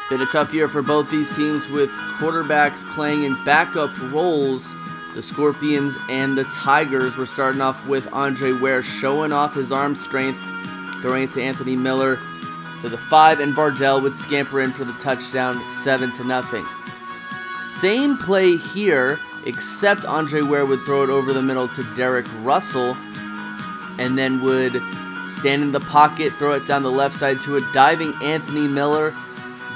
Been a tough year for both these teams with quarterbacks playing in backup roles. The Scorpions and the Tigers were starting off with Andre Ware showing off his arm strength, throwing it to Anthony Miller to the 5, and Vardell would scamper in for the touchdown, 7-0. Same play here, except Andre Ware would throw it over the middle to Derek Russell, and then would stand in the pocket, throw it down the left side to a diving Anthony Miller.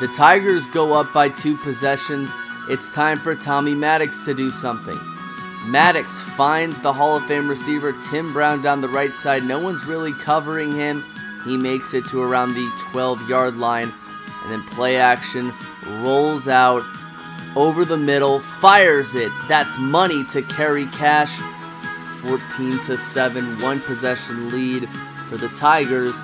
The Tigers go up by 2 possessions. It's time for Tommy Maddox to do something. Maddox finds the Hall of Fame receiver Tim Brown down the right side. No one's really covering him. He makes it to around the 12-yard line, and then play action, rolls out over the middle, fires it. That's money to Kerry Cash. 14-7, 1 possession lead for the Tigers.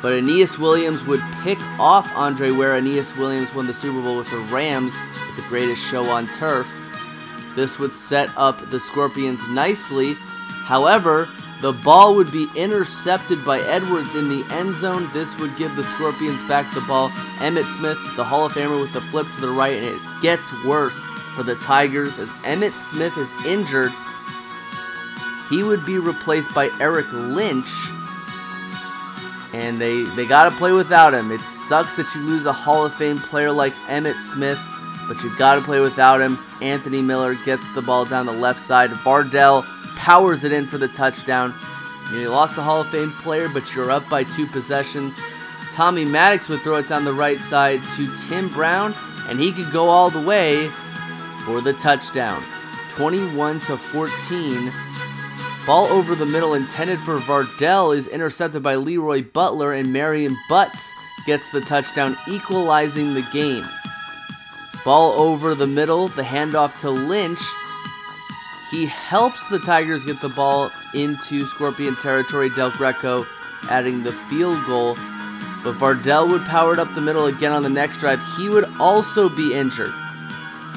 But Aeneas Williams would pick off Andre Ware. Aeneas Williams won the Super Bowl with the Rams with the greatest show on turf. This would set up the Scorpions nicely. However, the ball would be intercepted by Edwards in the end zone. This would give the Scorpions back the ball. Emmitt Smith, the Hall of Famer, with the flip to the right, and it gets worse for the Tigers as Emmitt Smith is injured. He would be replaced by Eric Lynch, and they got to play without him. It sucks that you lose a Hall of Fame player like Emmitt Smith, but you got to play without him. Anthony Miller gets the ball down the left side. Vardell powers it in for the touchdown. You lost a Hall of Fame player, but you're up by 2 possessions. Tommy Maddox would throw it down the right side to Tim Brown, and he could go all the way for the touchdown. 21-14. Ball over the middle intended for Vardell is intercepted by Leroy Butler, and Marion Butts gets the touchdown, equalizing the game. Ball over the middle, the handoff to Lynch. He helps the Tigers get the ball into Scorpion territory. Del Greco adding the field goal. But Vardell would power it up the middle again on the next drive. He would also be injured,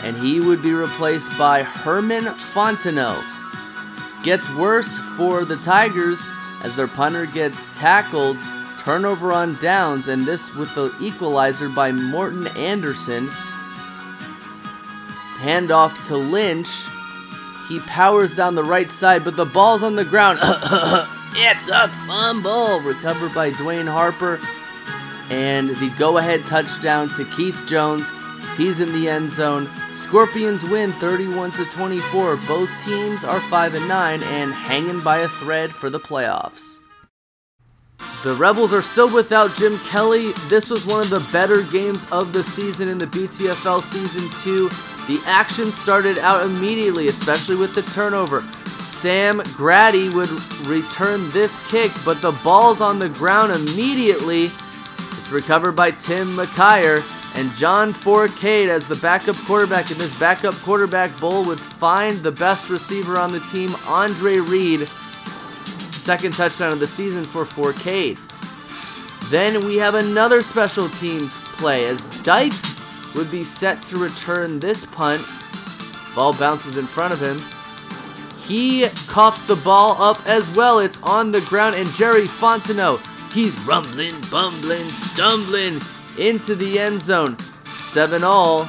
and he would be replaced by Herman Fontenot. Gets worse for the Tigers as their punter gets tackled. Turnover on downs, and this with the equalizer by Morton Anderson. Handoff to Lynch. He powers down the right side, but the ball's on the ground. It's a fumble. Recovered by Dwayne Harper. And the go-ahead touchdown to Keith Jones. He's in the end zone. Scorpions win 31-24. Both teams are 5-9 and hanging by a thread for the playoffs. The Rebels are still without Jim Kelly. This was one of the better games of the season in the BTFL Season 2. The action started out immediately, especially with the turnover. Sam Grady would return this kick, but the ball's on the ground immediately. It's recovered by Tim McKyer, and John Fourcade as the backup quarterback in this backup quarterback bowl would find the best receiver on the team, Andre Reed. Second touchdown of the season for Fourcade. Then we have another special teams play as Dykes would be set to return this punt. Ball bounces in front of him. He coughs the ball up as well. It's on the ground, and Jerry Fontenot, he's rumbling, bumbling, stumbling into the end zone. 7-all.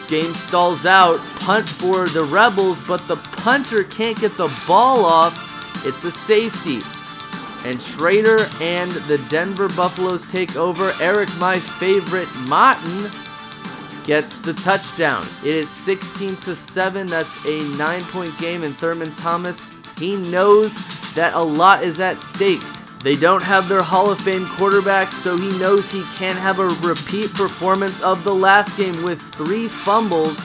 Game stalls out. Punt for the Rebels, but the punter can't get the ball off. It's a safety. And Schrader and the Denver Buffaloes take over. Eric, my favorite, Martin, gets the touchdown. It is 16-7. That's a 9-point game, and Thurman Thomas, he knows that a lot is at stake. They don't have their Hall of Fame quarterback, so he knows he can't have a repeat performance of the last game with 3 fumbles.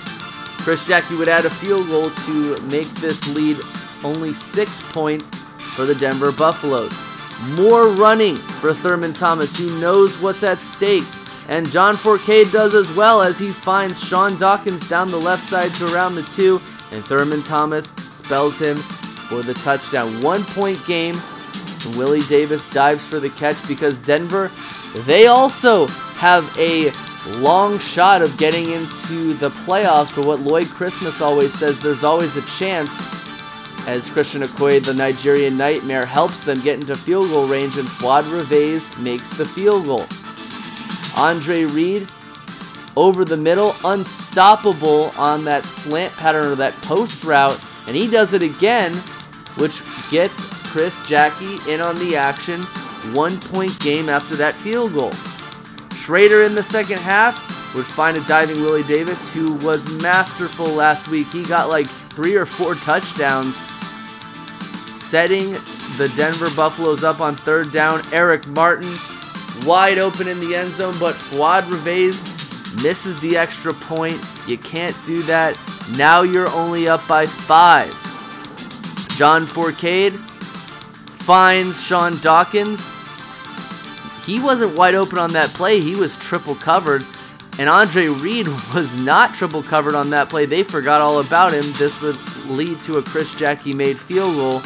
Chris Jackie would add a field goal to make this lead only 6 points for the Denver Buffaloes. More running for Thurman Thomas, who knows what's at stake. And John Fourcade does as well as he finds Sean Dawkins down the left side to around the 2. And Thurman Thomas spells him for the touchdown. 1-point game. And Willie Davis dives for the catch because Denver, they also have a long shot of getting into the playoffs. But what Lloyd Christmas always says, there's always a chance, as Christian Okoye, the Nigerian Nightmare, helps them get into field goal range, and Fuad Reveiz makes the field goal. Andre Reed over the middle, unstoppable on that slant pattern or that post route, and he does it again, which gets Chris Jackie in on the action. 1-point game after that field goal. Schrader in the second half would find a diving Willie Davis, who was masterful last week. He got like 3 or 4 touchdowns, setting the Denver Buffaloes up on third down. Eric Martin wide open in the end zone, but Fuad Reveiz misses the extra point. You can't do that. Now you're only up by 5. John Fourcade finds Sean Dawkins. He wasn't wide open on that play. He was triple covered. And Andre Reed was not triple covered on that play. They forgot all about him. This would lead to a Chris Jackie made field goal.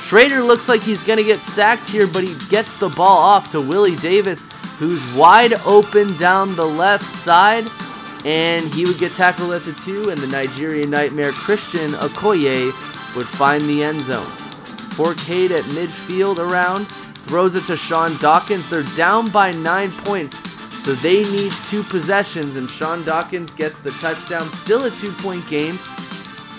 Schrader looks like he's going to get sacked here, but he gets the ball off to Willie Davis, who's wide open down the left side. And he would get tackled at the 2, and the Nigerian Nightmare Christian Okoye would find the end zone. Fourcade at midfield around, throws it to Sean Dawkins. They're down by 9 points, so they need 2 possessions, and Sean Dawkins gets the touchdown. Still a 2-point game.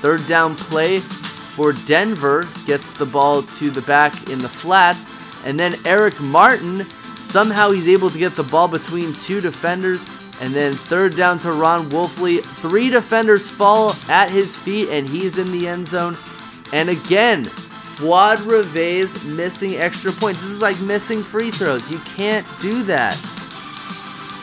Third down play for Denver, gets the ball to the back in the flats, and then Eric Martin, somehow he's able to get the ball between 2 defenders, and then third down to Ron Wolfley. 3 defenders fall at his feet, and he's in the end zone. And again, Fuad Reveiz missing extra points. This is like missing free throws. You can't do that.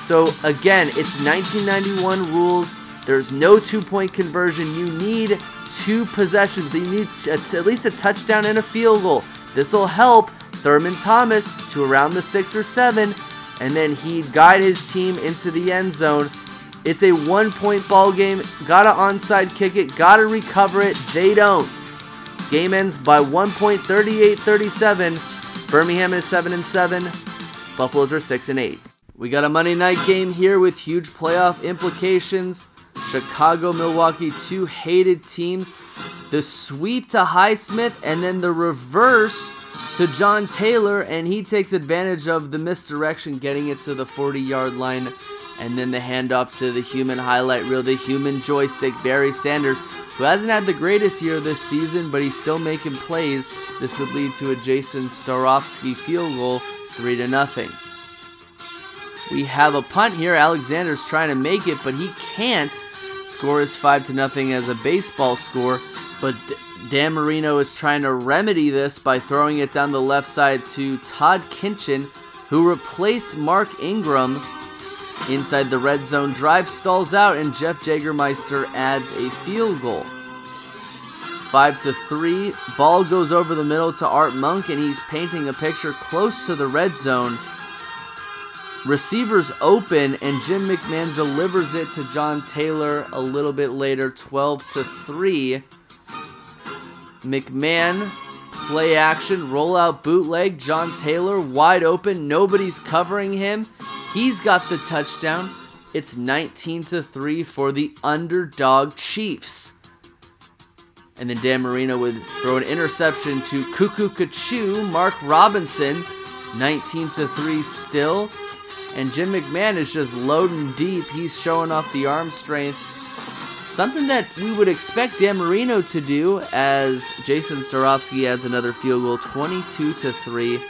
So again, it's 1991 rules. There's no 2-point conversion. You need 2 possessions. You need at least a touchdown and a field goal. This will help Thurman Thomas to around the 6 or 7, and then he'd guide his team into the end zone. It's a 1-point ball game. Gotta onside kick it. Gotta recover it. They don't. Game ends by 1 point, 38-37. Birmingham is 7-7. Buffaloes are 6-8. We got a Monday night game here with huge playoff implications. Chicago, Milwaukee, 2 hated teams. The sweep to Highsmith, and then the reverse to John Taylor, and he takes advantage of the misdirection, getting it to the 40-yard line, and then the handoff to the human highlight reel, the human joystick, Barry Sanders, who hasn't had the greatest year this season, but he's still making plays. This would lead to a Jason Starofsky field goal, 3-0. We have a punt here. Alexander's trying to make it, but he can't. Score is 5-0 as a baseball score, but Dan Marino is trying to remedy this by throwing it down the left side to Todd Kinchin, who replaced Mark Ingram inside the red zone. Drive stalls out, and Jeff Jagermeister adds a field goal. 5-3. Ball goes over the middle to Art Monk, and he's painting a picture close to the red zone. Receivers open, and Jim McMahon delivers it to John Taylor a little bit later. 12-3. McMahon, play action, rollout bootleg. John Taylor wide open. Nobody's covering him. He's got the touchdown. It's 19-3 for the underdog Chiefs. And then Dan Marino would throw an interception to Cuckoo Kachu, Mark Robinson. 19-3 still. And Jim McMahon is just loading deep. He's showing off the arm strength. Something that we would expect Dan Marino to do, as Jason Starofsky adds another field goal. 22-3.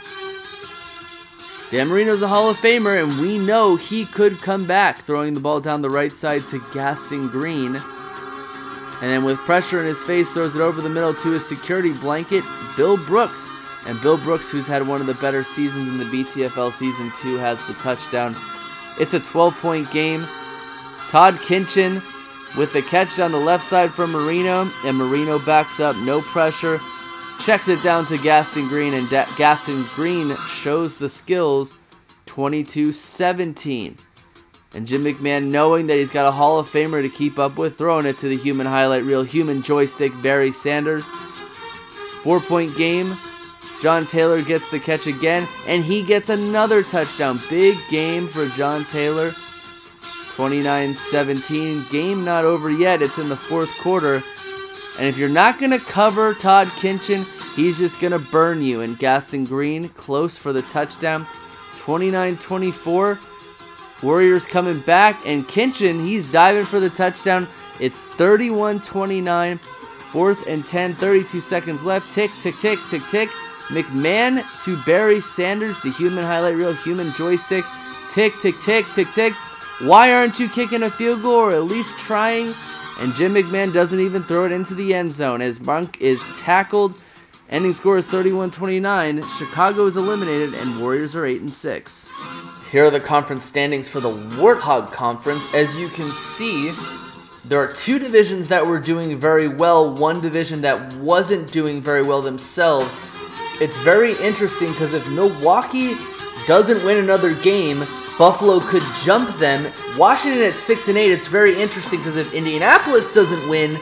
Dan Marino's a Hall of Famer, and we know he could come back, throwing the ball down the right side to Gaston Green. And then with pressure in his face, throws it over the middle to his security blanket, Bill Brooks. And Bill Brooks, who's had one of the better seasons in the BTFL Season 2, has the touchdown. It's a 12-point game. Todd Kinchin with the catch down the left side from Marino, and Marino backs up, no pressure. Checks it down to Gaston Green, and Gaston Green shows the skills. 22-17. And Jim McMahon, knowing that he's got a Hall of Famer to keep up with, throwing it to the human highlight reel, human joystick, Barry Sanders. 4-point game. John Taylor gets the catch again, and he gets another touchdown. Big game for John Taylor. 29-17. Game not over yet. It's in the 4th quarter. And if you're not going to cover Todd Kinchin, he's just going to burn you. And Gaston Green, close for the touchdown. 29-24. Warriors coming back, and Kinchin, he's diving for the touchdown. It's 31-29, 4th and 10, 32 seconds left. Tick, tick, tick, tick, tick. McMahon to Barry Sanders, the human highlight reel, human joystick. Tick, tick, tick, tick, tick. Why aren't you kicking a field goal, or at least trying? And Jim McMahon doesn't even throw it into the end zone as Monk is tackled. Ending score is 31-29. Chicago is eliminated, and Warriors are 8-6. Here are the conference standings for the Warthog Conference. As you can see, there are 2 divisions that were doing very well, 1 division that wasn't doing very well themselves. It's very interesting because if Milwaukee doesn't win another game, Buffalo could jump them. Washington at 6-8, it's very interesting because if Indianapolis doesn't win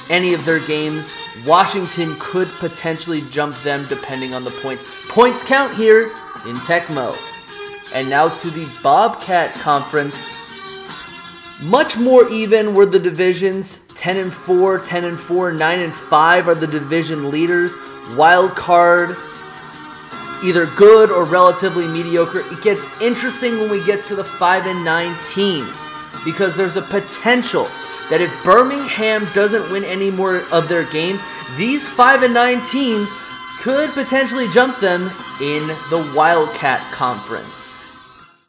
any of their games, Washington could potentially jump them depending on the points. Points count here in Tecmo. And now to the Bobcat Conference. Much more even were the divisions. 10-4, 10-4, 9-5 are the division leaders. Wild card, either good or relatively mediocre. It gets interesting when we get to the 5-9 teams, because there's a potential that if Birmingham doesn't win any more of their games, these 5-9 teams could potentially jump them in the Wildcat Conference.